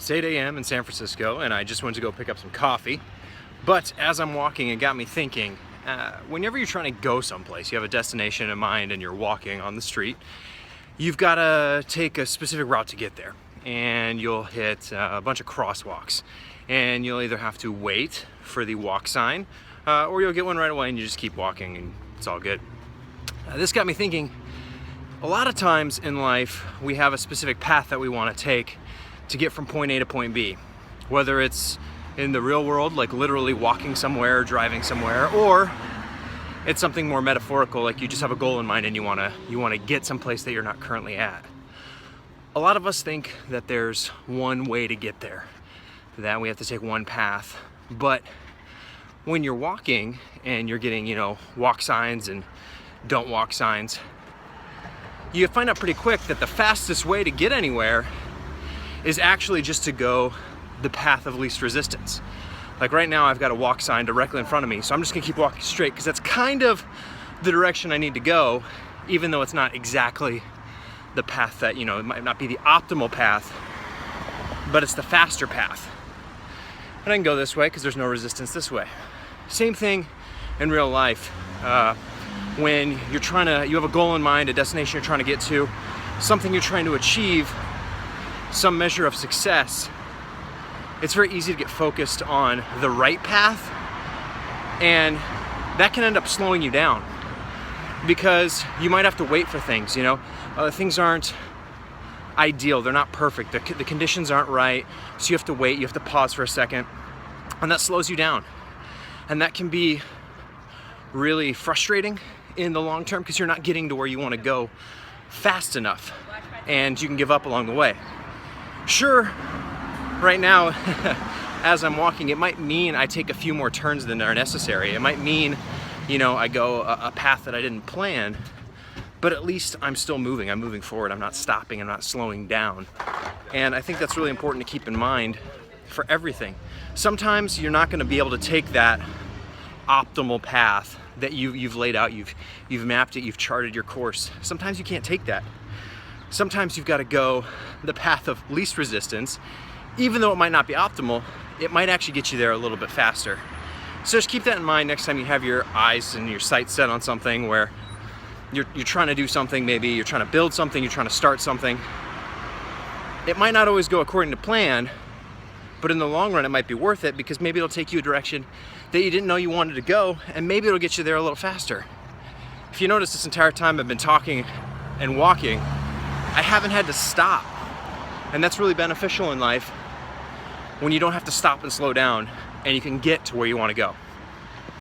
It's 8 a.m. in San Francisco, and I just went to go pick up some coffee. But as I'm walking, it got me thinking, whenever you're trying to go someplace, you have a destination in mind and you're walking on the street, you've got to take a specific route to get there. And you'll hit a bunch of crosswalks. And you'll either have to wait for the walk sign, or you'll get one right away and you just keep walking and it's all good. This got me thinking, a lot of times in life, we have a specific path that we want to take to get from point A to point B. Whether it's in the real world, like literally walking somewhere, driving somewhere, or it's something more metaphorical, like you just have a goal in mind and you want to get someplace that you're not currently at. A lot of us think that there's one way to get there, that we have to take one path. But when you're walking and you're getting, walk signs and don't walk signs, you find out pretty quick that the fastest way to get anywhere is actually just to go the path of least resistance. Like right now, I've got a walk sign directly in front of me, so I'm just gonna keep walking straight because that's kind of the direction I need to go, even though it's not exactly the path that, it might not be the optimal path, but it's the faster path. And I can go this way because there's no resistance this way. Same thing in real life. When you have a goal in mind, a destination you're trying to get to, something you're trying to achieve, some measure of success, it's very easy to get focused on the right path, and that can end up slowing you down because you might have to wait for things, things aren't ideal, they're not perfect, the conditions aren't right, so you have to wait, you have to pause for a second, and that slows you down. And that can be really frustrating in the long term because you're not getting to where you want to go fast enough, and you can give up along the way. Sure, right now, as I'm walking, it might mean I take a few more turns than are necessary. It might mean, I go a path that I didn't plan, but at least I'm still moving. I'm moving forward. I'm not stopping. I'm not slowing down. And I think that's really important to keep in mind for everything. Sometimes you're not going to be able to take that optimal path that you've laid out. You've mapped it. You've charted your course. Sometimes you can't take that. Sometimes you've got to go the path of least resistance. Even though it might not be optimal, it might actually get you there a little bit faster. So just keep that in mind next time you have your eyes and your sights set on something where you're trying to do something, maybe you're trying to build something, you're trying to start something. It might not always go according to plan, but in the long run it might be worth it because maybe it'll take you a direction that you didn't know you wanted to go, and maybe it'll get you there a little faster. If you notice, this entire time I've been talking and walking, I haven't had to stop. And that's really beneficial in life when you don't have to stop and slow down and you can get to where you want to go.